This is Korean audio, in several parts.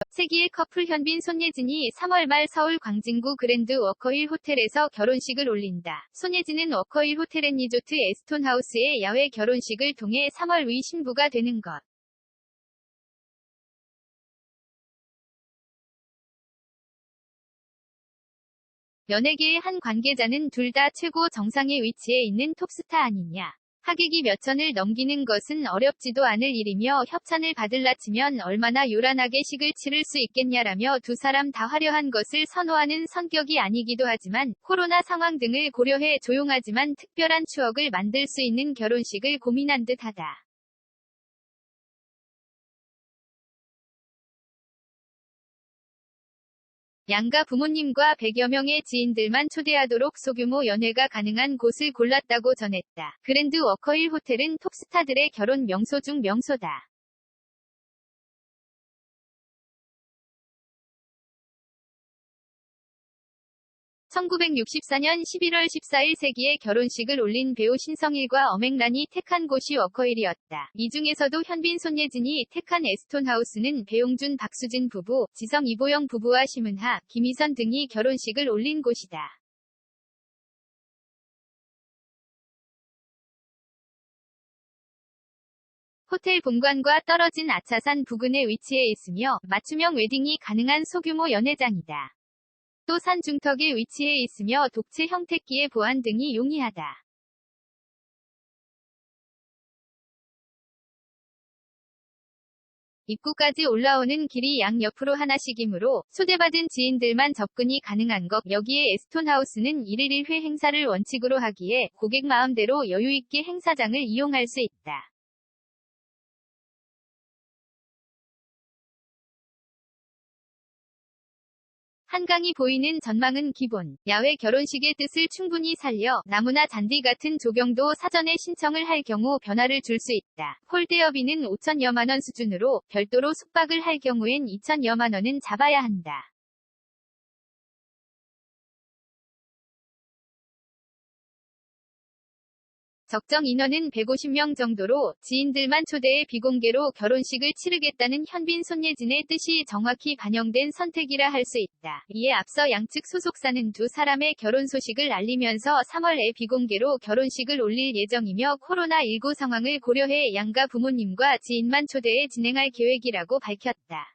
세기의 커플 현빈 손예진이 3월 말 서울 광진구 그랜드 워커힐 호텔에서 결혼식을 올린다. 손예진은 워커힐 호텔 앤 리조트 에스톤하우스의 야외 결혼식을 통해 3월 위 신부가 되는 것. 연예계의 한 관계자는 둘 다 최고 정상의 위치에 있는 톱스타 아니냐. 하객이 몇천을 넘기는 것은 어렵지도 않을 일이며 협찬을 받을라 치면 얼마나 요란하게 식을 치를 수 있겠냐라며 두 사람 다 화려한 것을 선호하는 성격이 아니기도 하지만 코로나 상황 등을 고려해 조용하지만 특별한 추억을 만들 수 있는 결혼식을 고민한 듯하다. 양가 부모님과 100여 명의 지인들만 초대하도록 소규모 연회가 가능한 곳을 골랐다고 전했다. 그랜드 워커힐 호텔은 톱스타들의 결혼 명소 중 명소다. 1964년 11월 14일 세기의 결혼식을 올린 배우 신성일과 엄앵란이 택한 곳이 워커힐이었다. 이 중에서도 현빈 손예진이 택한 에스톤하우스는 배용준 박수진 부부, 지성 이보영 부부와 심은하, 김희선 등이 결혼식을 올린 곳이다. 호텔 본관과 떨어진 아차산 부근에 위치해 있으며 맞춤형 웨딩이 가능한 소규모 연회장이다. 또 산 중턱에 위치해 있으며 독채 형태기의 보안 등이 용이하다. 입구까지 올라오는 길이 양옆으로 하나씩이므로 초대받은 지인들만 접근이 가능한 것. 여기에 에스톤하우스는 1일 1회 행사를 원칙으로 하기에 고객 마음대로 여유있게 행사장을 이용할 수 있다. 한강이 보이는 전망은 기본. 야외 결혼식의 뜻을 충분히 살려 나무나 잔디 같은 조경도 사전에 신청을 할 경우 변화를 줄 수 있다. 홀 대여비는 5천여만 원 수준으로 별도로 숙박을 할 경우엔 2천여만 원은 잡아야 한다. 적정 인원은 150명 정도로 지인들만 초대해 비공개로 결혼식을 치르겠다는 현빈 손예진의 뜻이 정확히 반영된 선택이라 할 수 있다. 이에 앞서 양측 소속사는 두 사람의 결혼 소식을 알리면서 3월에 비공개로 결혼식을 올릴 예정이며 코로나19 상황을 고려해 양가 부모님과 지인만 초대해 진행할 계획이라고 밝혔다.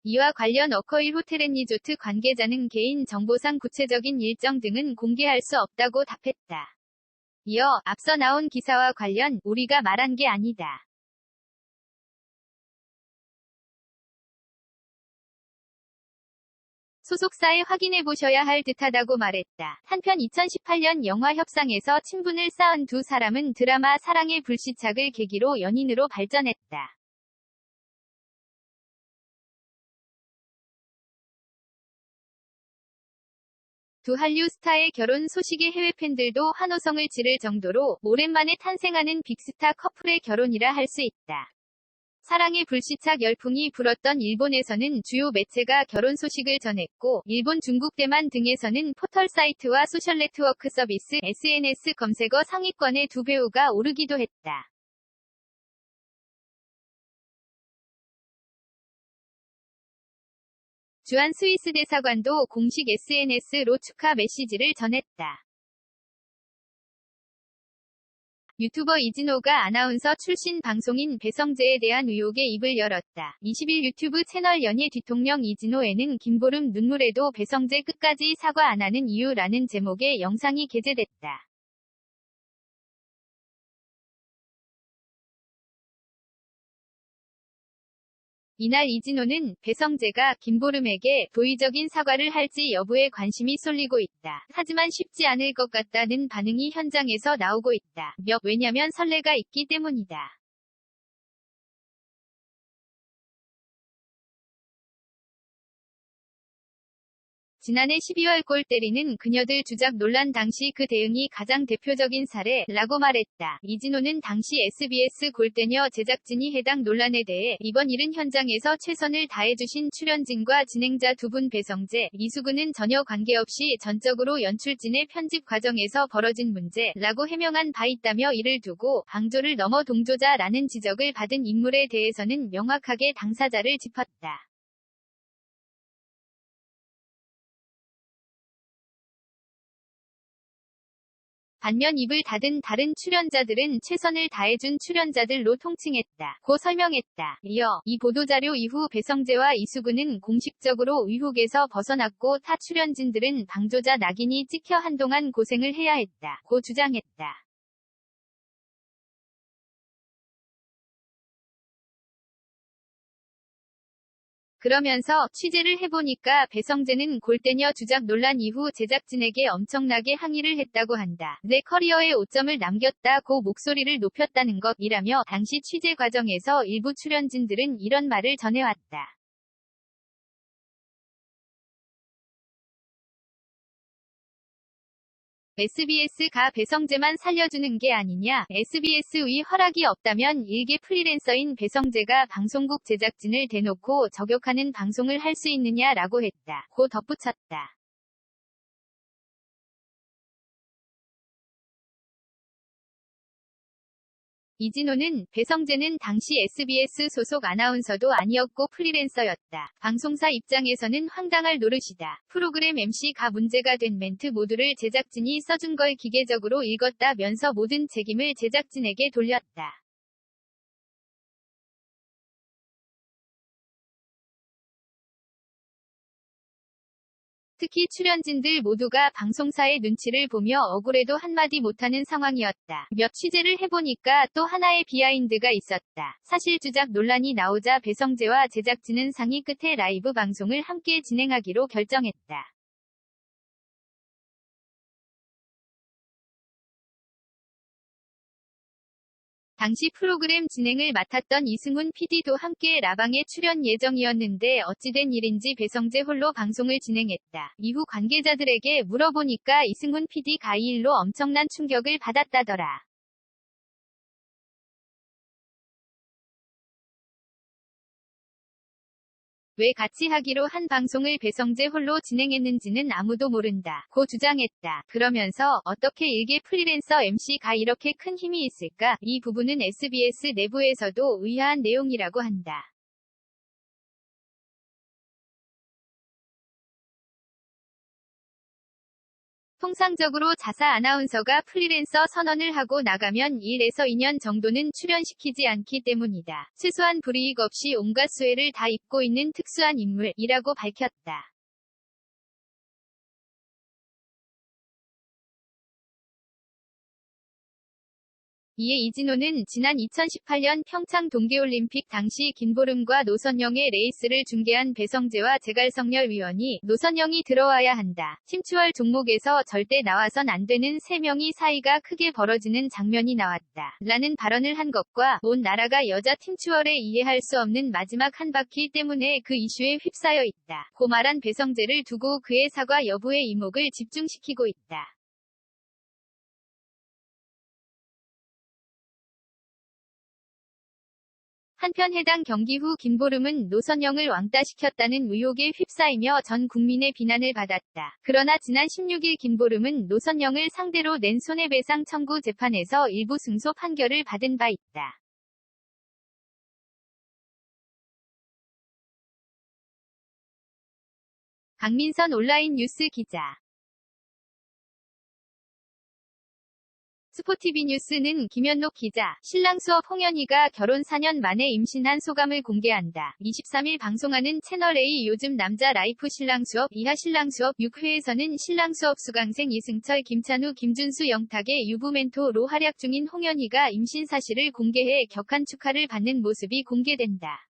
이와 관련 워커힐 호텔 앤 리조트 관계자는 개인 정보상 구체적인 일정 등은 공개할 수 없다고 답했다. 이어 앞서 나온 기사와 관련 우리가 말한 게 아니다. 소속사에 확인해보셔야 할 듯하다고 말했다. 한편 2018년 영화 협상에서 친분을 쌓은 두 사람은 드라마 사랑의 불시착을 계기로 연인으로 발전했다. 두 한류 스타의 결혼 소식에 해외 팬들도 환호성을 지를 정도로 오랜만에 탄생하는 빅스타 커플의 결혼이라 할 수 있다. 사랑의 불시착 열풍이 불었던 일본에서는 주요 매체가 결혼 소식을 전했고, 일본 중국 대만 등에서는 포털 사이트와 소셜 네트워크 서비스 SNS 검색어 상위권에 두 배우가 오르기도 했다. 주한 스위스 대사관도 공식 SNS로 축하 메시지를 전했다. 유튜버 이진호가 아나운서 출신 방송인 배성재에 대한 의혹에 입을 열었다. 20일 유튜브 채널 연예 뒤통령 이진호에는 김보름 눈물에도 배성재 끝까지 사과 안 하는 이유라는 제목의 영상이 게재됐다. 이날 이진호는 배성재가 김보름에게 도의적인 사과를 할지 여부에 관심이 쏠리고 있다. 하지만 쉽지 않을 것 같다는 반응이 현장에서 나오고 있다. 왜냐면 선례가 있기 때문이다. 지난해 12월 골 때리는 그녀들 주작 논란 당시 그 대응이 가장 대표적인 사례라고 말했다. 이진호는 당시 SBS 골대녀 제작진이 해당 논란에 대해 이번 일은 현장에서 최선을 다해주신 출연진과 진행자 두 분 배성재, 이수근은 전혀 관계없이 전적으로 연출진의 편집 과정에서 벌어진 문제라고 해명한 바 있다며 이를 두고 방조를 넘어 동조자라는 지적을 받은 인물에 대해서는 명확하게 당사자를 짚었다. 반면 입을 닫은 다른 출연자들은 최선을 다해준 출연자들로 통칭했다. 고 설명했다. 이어 이 보도자료 이후 배성재와 이수근은 공식적으로 의혹에서 벗어났고 타 출연진들은 방조자 낙인이 찍혀 한동안 고생을 해야 했다. 고 주장했다. 그러면서 취재를 해보니까 배성재는 골대녀 주작 논란 이후 제작진에게 엄청나게 항의를 했다고 한다. 내 커리어에 오점을 남겼다고 목소리를 높였다는 것이라며 당시 취재 과정에서 일부 출연진들은 이런 말을 전해왔다. SBS가 배성재만 살려주는 게 아니냐, SBS의 허락이 없다면 일개 프리랜서인 배성재가 방송국 제작진을 대놓고 저격하는 방송을 할 수 있느냐라고 했다. 고 덧붙였다. 이진호는 배성재는 당시 SBS 소속 아나운서도 아니었고 프리랜서였다. 방송사 입장에서는 황당할 노릇이다. 프로그램 MC가 문제가 된 멘트 모두를 제작진이 써준 걸 기계적으로 읽었다면서 모든 책임을 제작진에게 돌렸다. 특히 출연진들 모두가 방송사의 눈치를 보며 억울해도 한마디 못하는 상황이었다. 몇 취재를 해보니까 또 하나의 비하인드가 있었다. 사실 주작 논란이 나오자 배성재와 제작진은 상의 끝에 라이브 방송을 함께 진행하기로 결정했다. 당시 프로그램 진행을 맡았던 이승훈 PD도 함께 라방에 출연 예정이었는데 어찌된 일인지 배성재 홀로 방송을 진행했다. 이후 관계자들에게 물어보니까 이승훈 PD가 이 일로 엄청난 충격을 받았다더라. 왜 같이 하기로 한 방송을 배성재 홀로 진행했는지는 아무도 모른다. 고 주장했다. 그러면서 어떻게 일개 프리랜서 MC가 이렇게 큰 힘이 있을까? 이 부분은 SBS 내부에서도 의아한 내용이라고 한다. 통상적으로 자사 아나운서가 프리랜서 선언을 하고 나가면 1에서 2년 정도는 출연시키지 않기 때문이다. 최소한 불이익 없이 온갖 수혜를 다 입고 있는 특수한 인물이라고 밝혔다. 이에 이진호는 지난 2018년 평창 동계올림픽 당시 김보름과 노선영의 레이스를 중계한 배성재와 제갈성렬 위원이 노선영이 들어와야 한다. 팀추월 종목에서 절대 나와선 안 되는 세 명이 사이가 크게 벌어지는 장면이 나왔다. 라는 발언을 한 것과 온 나라가 여자 팀추월에 이해할 수 없는 마지막 한 바퀴 때문에 그 이슈에 휩싸여 있다. 고 말한 배성재를 두고 그의 사과 여부에 이목을 집중시키고 있다. 한편 해당 경기 후 김보름은 노선영을 왕따시켰다는 의혹에 휩싸이며 전 국민의 비난을 받았다. 그러나 지난 16일 김보름은 노선영을 상대로 낸 손해배상 청구 재판에서 일부 승소 판결을 받은 바 있다. 강민선 온라인 뉴스 기자. 스포티비 뉴스는 김현록 기자, 신랑 수업 홍현희가 결혼 4년 만에 임신한 소감을 공개한다. 23일 방송하는 채널A 요즘 남자 라이프 신랑 수업, 이하 신랑 수업 6회에서는 신랑 수업 수강생 이승철, 김찬우, 김준수 영탁의 유부 멘토로 활약 중인 홍현희가 임신 사실을 공개해 격한 축하를 받는 모습이 공개된다.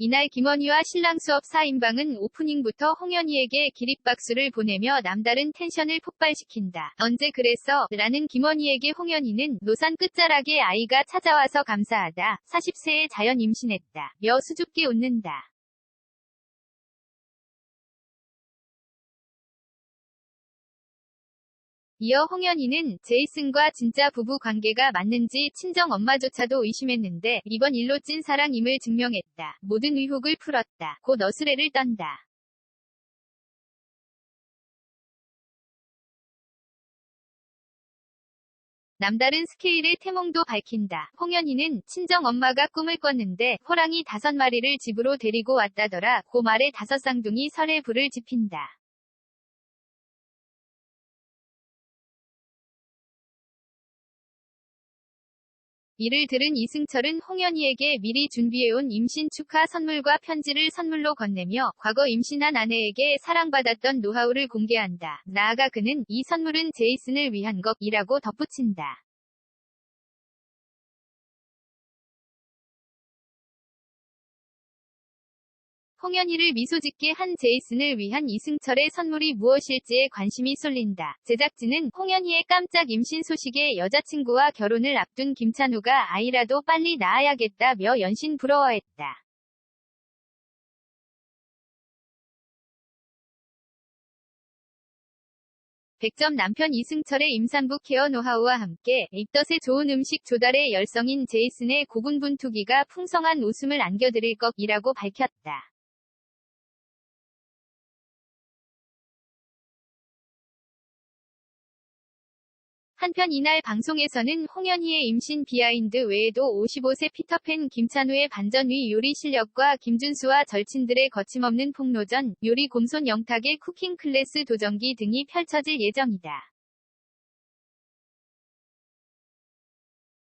이날 김원희와 신랑 수업 4인방은 오프닝부터 홍현희에게 기립박수를 보내며 남다른 텐션을 폭발시킨다. 언제 그랬어? 라는 김원희에게 홍현희는 노산 끝자락에 아이가 찾아와서 감사하다. 40세에 자연 임신했다. 며 수줍게 웃는다. 이어 홍현희는 제이슨과 진짜 부부 관계가 맞는지 친정 엄마조차도 의심했는데 이번 일로 찐사랑임을 증명했다. 모든 의혹을 풀었다. 곧 어수레를 떤다. 남다른 스케일의 태몽도 밝힌다. 홍현희는 친정 엄마가 꿈을 꿨는데 호랑이 5마리를 집으로 데리고 왔다더라. 그 말에 5쌍둥이 설에 불을 지핀다. 이를 들은 이승철은 홍현희에게 미리 준비해온 임신 축하 선물과 편지를 선물로 건네며 과거 임신한 아내에게 사랑받았던 노하우를 공개한다. 나아가 그는 이 선물은 제이슨을 위한 것이라고 덧붙인다. 홍현희를 미소짓게 한 제이슨을 위한 이승철의 선물이 무엇일지에 관심이 쏠린다. 제작진은 홍현희의 깜짝 임신 소식에 여자친구와 결혼을 앞둔 김찬우가 아이라도 빨리 낳아야겠다며 연신 부러워했다. 100점 남편 이승철의 임산부 케어 노하우와 함께 입덧에 좋은 음식 조달의 열성인 제이슨의 고군분투기가 풍성한 웃음을 안겨드릴 것이라고 밝혔다. 한편 이날 방송에서는 홍현희의 임신 비하인드 외에도 55세 피터팬 김찬우의 반전위 요리 실력과 김준수와 절친들의 거침없는 폭로전, 요리 곰손 영탁의 쿠킹 클래스 도전기 등이 펼쳐질 예정이다.